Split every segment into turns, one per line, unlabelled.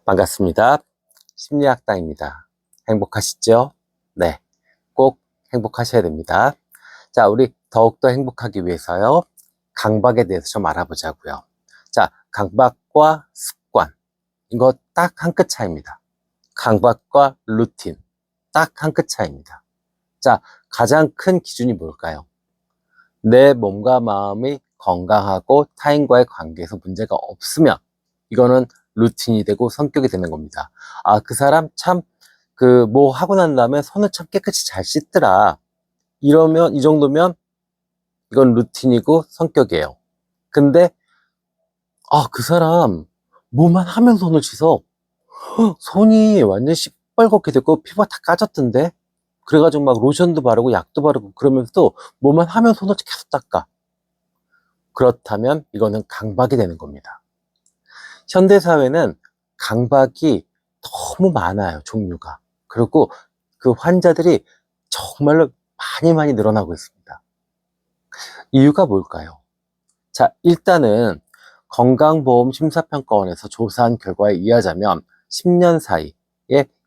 반갑습니다. 심리학당입니다. 행복하시죠? 네, 꼭 행복하셔야 됩니다. 자, 우리 더욱더 행복하기 위해서요, 강박에 대해서 좀 알아보자고요. 자, 강박과 습관, 이거 딱 한 끗 차이입니다. 강박과 루틴, 딱 한 끗 차이입니다. 자, 가장 큰 기준이 뭘까요? 내 몸과 마음이 건강하고 타인과의 관계에서 문제가 없으면 이거는 루틴이 되고 성격이 되는 겁니다. 아, 그 사람 참 뭐 하고 난 다음에 손을 참 깨끗이 잘 씻더라. 이러면, 이 정도면 이건 루틴이고 성격이에요. 근데 그 사람 뭐만 하면 손을 씻어. 손이 완전 시뻘겋게 됐고 피부가 다 까졌던데. 그래가지고 막 로션도 바르고 약도 바르고 그러면서도 뭐만 하면 손을 계속 닦아. 그렇다면 이거는 강박이 되는 겁니다. 현대사회는 강박이 너무 많아요, 종류가. 그리고 그 환자들이 정말로 많이 늘어나고 있습니다. 이유가 뭘까요? 자, 일단은 건강보험심사평가원에서 조사한 결과에 의하자면 10년 사이에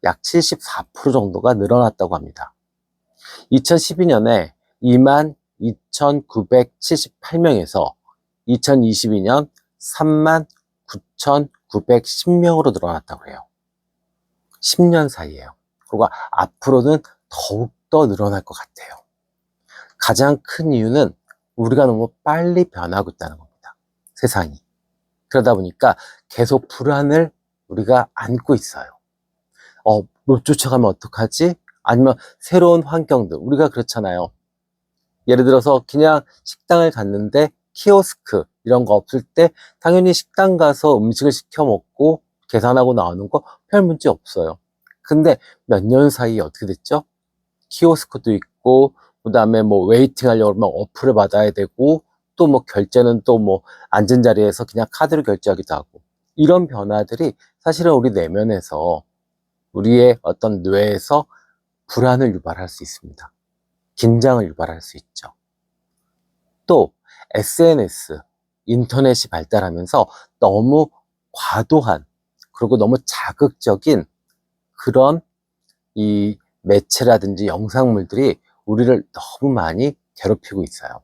약 74% 정도가 늘어났다고 합니다. 2012년에 22,978명에서 2022년 39,910명으로 늘어났다고 해요. 10년 사이에요. 그리고 앞으로는 더욱더 늘어날 것 같아요. 가장 큰 이유는 우리가 너무 빨리 변하고 있다는 겁니다. 세상이. 그러다 보니까 계속 불안을 우리가 안고 있어요. 못 쫓아가면 어떡하지? 아니면 새로운 환경들. 우리가 그렇잖아요. 예를 들어서 그냥 식당을 갔는데 키오스크 이런 거 없을 때 당연히 식당 가서 음식을 시켜 먹고 계산하고 나오는 거 별 문제 없어요. 근데 몇 년 사이에 어떻게 됐죠? 키오스크도 있고, 그 다음에 뭐 웨이팅 하려고 그러면 어플을 받아야 되고, 또 뭐 결제는 또 뭐 앉은 자리에서 그냥 카드로 결제하기도 하고, 이런 변화들이 사실은 우리 내면에서, 우리의 어떤 뇌에서 불안을 유발할 수 있습니다. 긴장을 유발할 수 있죠. 또 SNS, 인터넷이 발달하면서 너무 과도한, 그리고 너무 자극적인 그런 이 매체라든지 영상물들이 우리를 너무 많이 괴롭히고 있어요.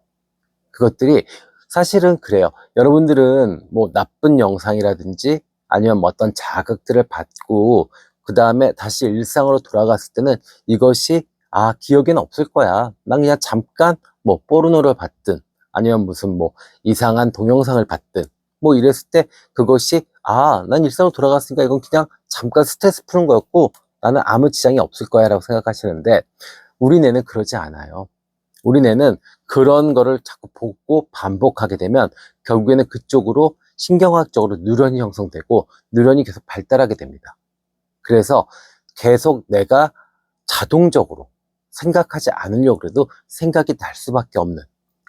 그것들이 사실은 그래요. 여러분들은 뭐 나쁜 영상이라든지 아니면 뭐 어떤 자극들을 받고 그 다음에 다시 일상으로 돌아갔을 때는 이것이 기억에는 없을 거야. 난 그냥 잠깐 뭐 포르노를 봤든 아니면 무슨 뭐 이상한 동영상을 봤든 뭐 이랬을 때 그것이 난 일상으로 돌아갔으니까 이건 그냥 잠깐 스트레스 푸는 거였고 나는 아무 지장이 없을 거야 라고 생각하시는데 우리 뇌는 그러지 않아요. 우리 뇌는 그런 거를 자꾸 보고 반복하게 되면 결국에는 그쪽으로 신경학적으로 뉴런이 형성되고 뉴런이 계속 발달하게 됩니다. 그래서 계속 내가 자동적으로 생각하지 않으려고 해도 생각이 날 수밖에 없는,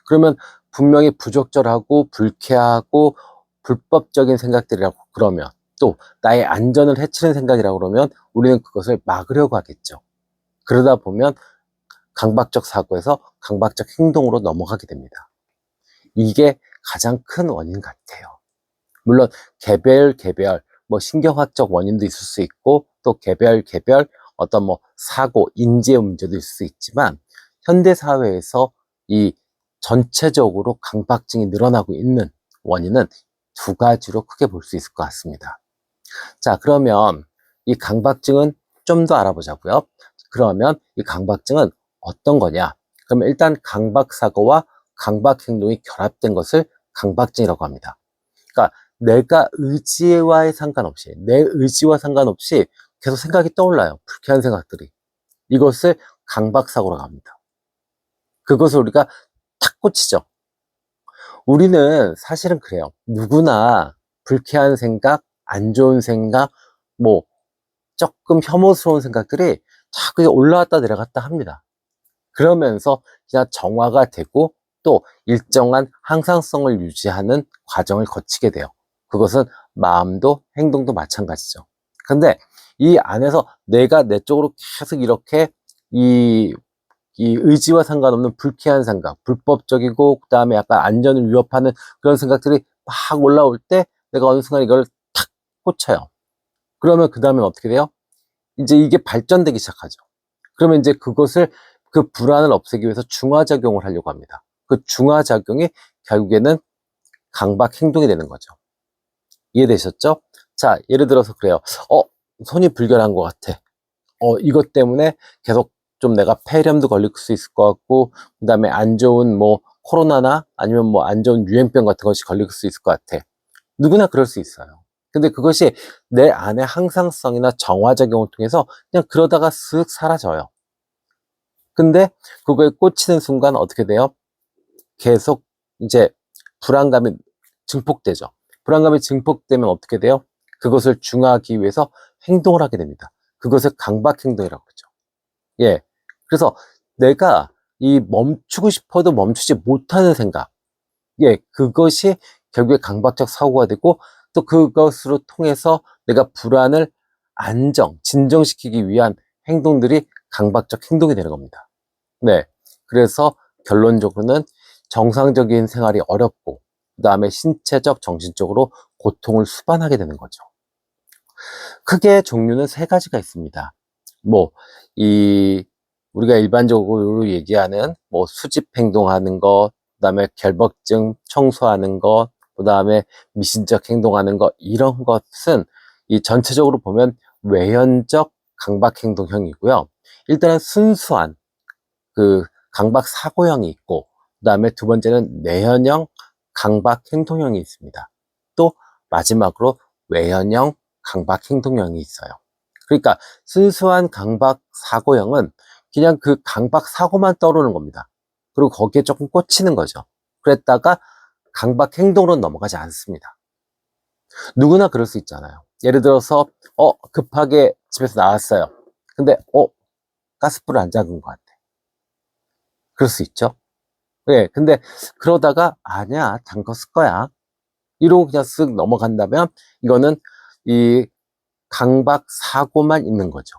그러면 분명히 부적절하고 불쾌하고 불법적인 생각들이라고 그러면, 또 나의 안전을 해치는 생각이라고 그러면 우리는 그것을 막으려고 하겠죠. 그러다 보면 강박적 사고에서 강박적 행동으로 넘어가게 됩니다. 이게 가장 큰 원인 같아요. 물론 개별 뭐 신경학적 원인도 있을 수 있고 또 개별 어떤 뭐 사고, 인지의 문제도 있을 수 있지만 현대 사회에서 이 전체적으로 강박증이 늘어나고 있는 원인은 두 가지로 크게 볼 수 있을 것 같습니다. 자, 그러면 이 강박증은 좀 더 알아보자고요. 그러면 이 강박증은 어떤 거냐? 그러면 일단 강박사고와 강박행동이 결합된 것을 강박증이라고 합니다. 그러니까 내가 의지와의 상관없이, 내 의지와 상관없이 계속 생각이 떠올라요. 불쾌한 생각들이. 이것을 강박사고라고 합니다. 그것을 우리가 탁 꽂히죠. 우리는 사실은 그래요. 누구나 불쾌한 생각, 안 좋은 생각, 뭐 조금 혐오스러운 생각들이 자꾸 올라왔다 내려갔다 합니다. 그러면서 그냥 정화가 되고 또 일정한 항상성을 유지하는 과정을 거치게 돼요. 그것은 마음도 행동도 마찬가지죠. 근데 이 안에서 내가 내 쪽으로 계속 이렇게 이 의지와 상관없는 불쾌한 생각, 불법적이고 그 다음에 약간 안전을 위협하는 그런 생각들이 막 올라올 때 내가 어느 순간 이걸 탁 꽂혀요. 그러면 그 다음엔 어떻게 돼요? 이제 이게 발전되기 시작하죠. 그러면 이제 그것을, 그 불안을 없애기 위해서 중화작용을 하려고 합니다. 그 중화작용이 결국에는 강박 행동이 되는 거죠. 이해되셨죠? 자, 예를 들어서 그래요. 손이 불결한 것 같아. 이것 때문에 계속 좀 내가 폐렴도 걸릴 수 있을 것 같고, 그 다음에 안 좋은 뭐 코로나나 아니면 뭐 안 좋은 유행병 같은 것이 걸릴 수 있을 것 같아. 누구나 그럴 수 있어요. 근데 그것이 내 안의 항상성이나 정화작용을 통해서 그냥 그러다가 쓱 사라져요. 근데 그거에 꽂히는 순간 어떻게 돼요? 계속 이제 불안감이 증폭되죠. 불안감이 증폭되면 어떻게 돼요? 그것을 중화하기 위해서 행동을 하게 됩니다. 그것을 강박행동이라고 그러죠. 예. 그래서 내가 이 멈추고 싶어도 멈추지 못하는 생각. 예. 그것이 결국에 강박적 사고가 되고, 또 그것으로 통해서 내가 불안을 진정시키기 위한 행동들이 강박적 행동이 되는 겁니다. 네. 그래서 결론적으로는 정상적인 생활이 어렵고, 그 다음에 신체적, 정신적으로 고통을 수반하게 되는 거죠. 크게 종류는 세 가지가 있습니다. 뭐, 우리가 일반적으로 얘기하는 뭐 수집 행동하는 것, 그 다음에 결벽증 청소하는 것, 그 다음에 미신적 행동하는 것, 이런 것은 이 전체적으로 보면 외현적 강박 행동형이고요. 일단은 순수한 그 강박 사고형이 있고, 그 다음에 두 번째는 내현형 강박 행동형이 있습니다. 또 마지막으로 외현형 강박 행동형이 있어요. 그러니까 순수한 강박 사고형은 그냥 그 강박 사고만 떠오르는 겁니다. 그리고 거기에 조금 꽂히는 거죠. 그랬다가 강박 행동으로 넘어가지 않습니다. 누구나 그럴 수 있잖아요. 예를 들어서 급하게 집에서 나왔어요. 근데 가스불을 안 잠근 것 같아. 그럴 수 있죠. 예, 근데 그러다가 아니야, 잠궜을 거야, 이러고 그냥 쓱 넘어간다면 이거는 이 강박 사고만 있는 거죠.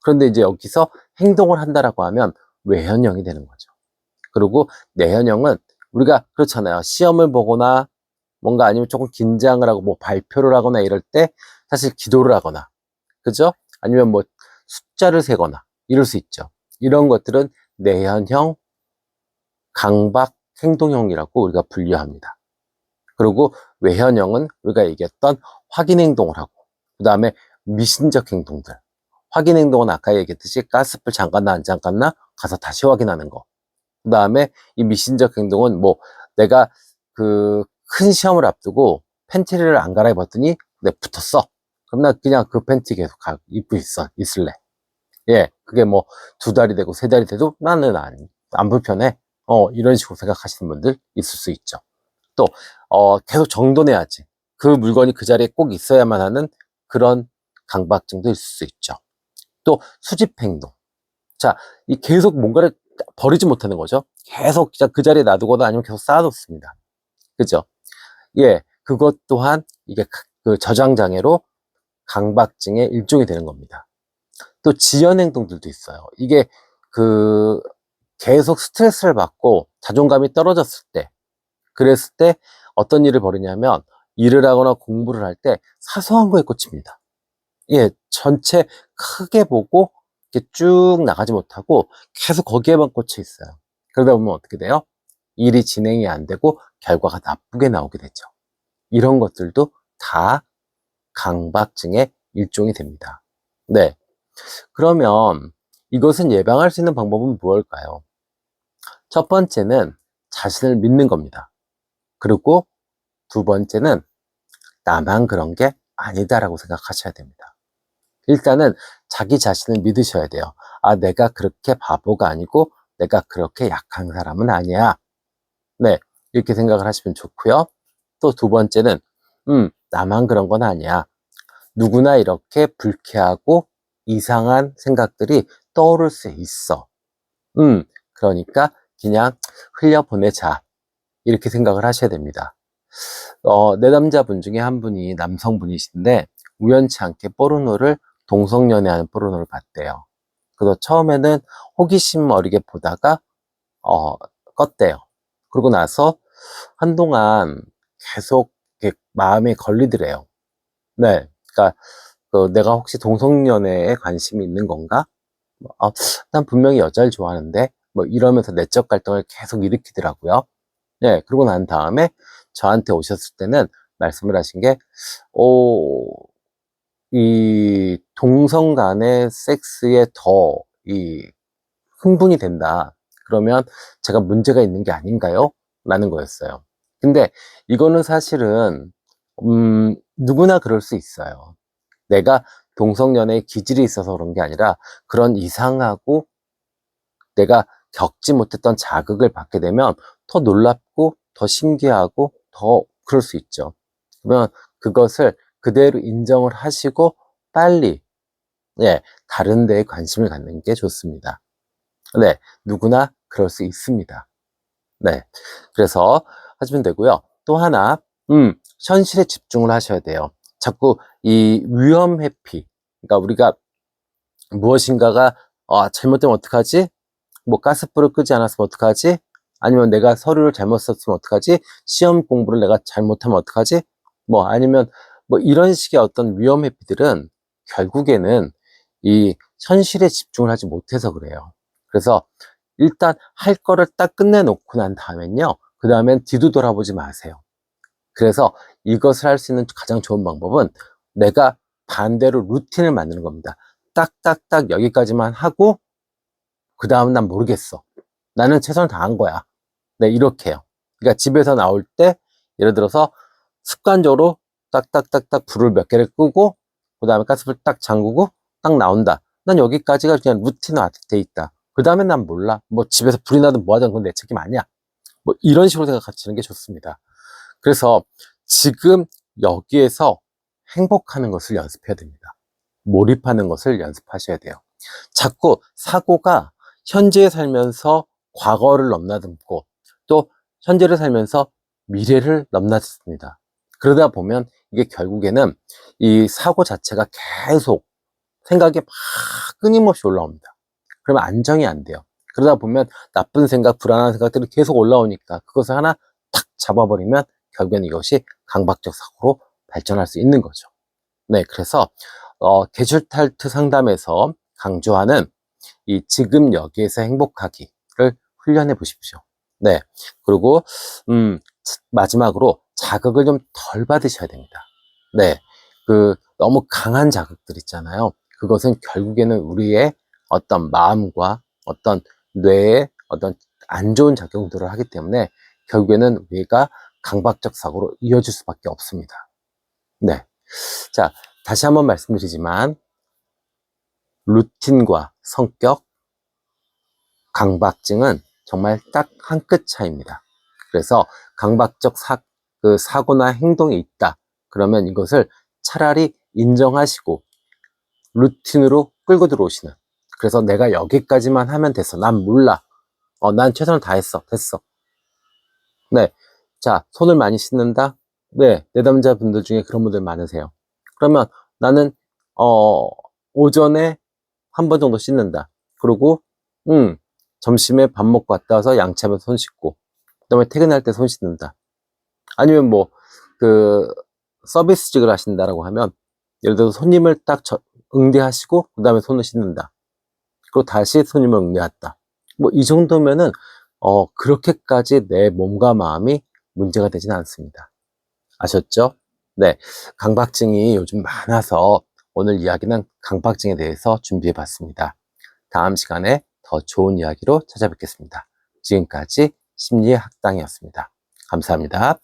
그런데 이제 여기서 행동을 한다라고 하면 외현형이 되는 거죠. 그리고 내현형은 우리가 그렇잖아요. 시험을 보거나 뭔가 아니면 조금 긴장을 하고 뭐 발표를 하거나 이럴 때 사실 기도를 하거나, 그죠? 아니면 뭐 숫자를 세거나 이럴 수 있죠. 이런 것들은 내현형 강박 행동형이라고 우리가 분류합니다. 그리고 외현형은 우리가 얘기했던 확인 행동을 하고, 그 다음에 미신적 행동들. 확인 행동은 아까 얘기했듯이 가스불 잠갔나 안 잠갔나 가서 다시 확인하는 거. 그 다음에 이 미신적 행동은 뭐 내가 그 큰 시험을 앞두고 팬티를 안 갈아입었더니 내 붙었어. 그럼 나 그냥 그 팬티 계속 입고 있을래. 예, 그게 뭐 2달이 되고 3달이 돼도 나는 안 불편해. 이런 식으로 생각하시는 분들 있을 수 있죠. 또, 계속 정돈해야지. 그 물건이 그 자리에 꼭 있어야만 하는 그런 강박증도 있을 수 있죠. 또, 수집 행동. 자, 이 계속 뭔가를 버리지 못하는 거죠. 계속 그냥 그 자리에 놔두거나 아니면 계속 쌓아뒀습니다. 그죠? 예, 그것 또한 이게 그 저장장애로 강박증의 일종이 되는 겁니다. 또 지연 행동들도 있어요. 이게 그 계속 스트레스를 받고 자존감이 떨어졌을 때, 그랬을 때 어떤 일을 벌이냐면 일을 하거나 공부를 할 때 사소한 거에 꽂힙니다. 예, 전체 크게 보고 이렇게 쭉 나가지 못하고 계속 거기에만 꽂혀 있어요. 그러다 보면 어떻게 돼요? 일이 진행이 안 되고 결과가 나쁘게 나오게 되죠. 이런 것들도 다 강박증의 일종이 됩니다. 네. 그러면 이것은 예방할 수 있는 방법은 무엇일까요? 첫 번째는 자신을 믿는 겁니다. 그리고 두 번째는 나만 그런 게 아니다라고 생각하셔야 됩니다. 일단은 자기 자신을 믿으셔야 돼요. 아, 내가 그렇게 바보가 아니고 내가 그렇게 약한 사람은 아니야. 네, 이렇게 생각을 하시면 좋고요. 또 두 번째는 나만 그런 건 아니야. 누구나 이렇게 불쾌하고 이상한 생각들이 떠오를 수 있어. 그러니까 그냥 흘려보내자. 이렇게 생각을 하셔야 됩니다. 내담자분 중에 한 분이 남성분이신데 우연치 않게 포르노를, 동성연애하는 포르노를 봤대요. 그래서 처음에는 호기심 어리게 보다가 껐대요. 그러고 나서 한동안 계속 이렇게 마음에 걸리더래요. 네, 그러니까 내가 혹시 동성연애에 관심이 있는 건가? 난 분명히 여자를 좋아하는데, 이러면서 내적 갈등을 계속 일으키더라고요. 예, 그러고 난 다음에 저한테 오셨을 때는 말씀을 하신 게, 이 동성 간의 섹스에 더 흥분이 된다. 그러면 제가 문제가 있는 게 아닌가요? 라는 거였어요. 근데 이거는 사실은 누구나 그럴 수 있어요. 내가 동성연애에 기질이 있어서 그런 게 아니라 그런 이상하고 내가 겪지 못했던 자극을 받게 되면 더 놀랍고 더 신기하고 더 그럴 수 있죠. 그러면 그것을 그대로 인정을 하시고 빨리 다른 데에 관심을 갖는 게 좋습니다. 네, 누구나 그럴 수 있습니다. 네, 그래서 하시면 되고요. 또 하나, 현실에 집중을 하셔야 돼요. 자꾸 이 위험 회피, 그러니까 우리가 무엇인가가 잘못되면 어떡하지? 가스불을 끄지 않았으면 어떡하지? 아니면 내가 서류를 잘못 썼으면 어떡하지? 시험 공부를 내가 잘못하면 어떡하지? 아니면 이런 식의 어떤 위험 회피들은 결국에는 이 현실에 집중을 하지 못해서 그래요. 그래서 일단 할 거를 딱 끝내놓고 난 다음엔요. 그 다음엔 뒤도 돌아보지 마세요. 그래서 이것을 할 수 있는 가장 좋은 방법은 내가 반대로 루틴을 만드는 겁니다. 딱딱딱 여기까지만 하고 그 다음은 난 모르겠어. 나는 최선을 다한 거야. 네, 이렇게요. 그러니까 집에서 나올 때 예를 들어서 습관적으로 딱딱딱딱 불을 몇 개를 끄고 그 다음에 가스불 딱 잠그고 딱 나온다. 난 여기까지가 그냥 루틴화 돼 있다. 그 다음에 난 몰라. 집에서 불이 나든 뭐 하든 그건 내 책임 아니야. 이런 식으로 생각하시는 게 좋습니다. 그래서 지금 여기에서 행복하는 것을 연습해야 됩니다. 몰입하는 것을 연습하셔야 돼요. 자꾸 사고가 현재에 살면서 과거를 넘나듬고 또 현재를 살면서 미래를 넘나듭니다. 그러다 보면 이게 결국에는 이 사고 자체가 계속 생각이 막 끊임없이 올라옵니다. 그러면 안정이 안 돼요. 그러다 보면 나쁜 생각, 불안한 생각들이 계속 올라오니까 그것을 하나 탁 잡아버리면 결국에는 이것이 강박적 사고로 발전할 수 있는 거죠. 네, 그래서 게슈탈트 상담에서 강조하는 이 지금 여기에서 행복하기를 훈련해 보십시오. 네, 그리고 마지막으로 자극을 좀 덜 받으셔야 됩니다. 네, 너무 강한 자극들 있잖아요. 그것은 결국에는 우리의 어떤 마음과 어떤 뇌에 어떤 안 좋은 작용들을 하기 때문에 결국에는 우리가 강박적 사고로 이어질 수밖에 없습니다. 네, 자, 다시 한번 말씀드리지만 루틴과 성격, 강박증은 정말 딱 한 끗 차이입니다. 그래서 강박적 사고나 행동이 있다. 그러면 이것을 차라리 인정하시고 루틴으로 끌고 들어오시는. 그래서 내가 여기까지만 하면 됐어. 난 몰라. 난 최선을 다했어. 됐어. 네. 자, 손을 많이 씻는다? 네. 내담자분들 중에 그런 분들 많으세요. 그러면 나는, 오전에 한 번 정도 씻는다. 그리고, 점심에 밥 먹고 왔다 와서 양치하면 손 씻고, 그 다음에 퇴근할 때 손 씻는다. 아니면 서비스직을 하신다라고 하면, 예를 들어서 손님을 딱 응대하시고, 그 다음에 손을 씻는다. 그리고 다시 손님을 응대했다. 이 정도면은, 그렇게까지 내 몸과 마음이 문제가 되지는 않습니다. 아셨죠? 네. 강박증이 요즘 많아서 오늘 이야기는 강박증에 대해서 준비해 봤습니다. 다음 시간에 더 좋은 이야기로 찾아뵙겠습니다. 지금까지 심리의 학당이었습니다. 감사합니다.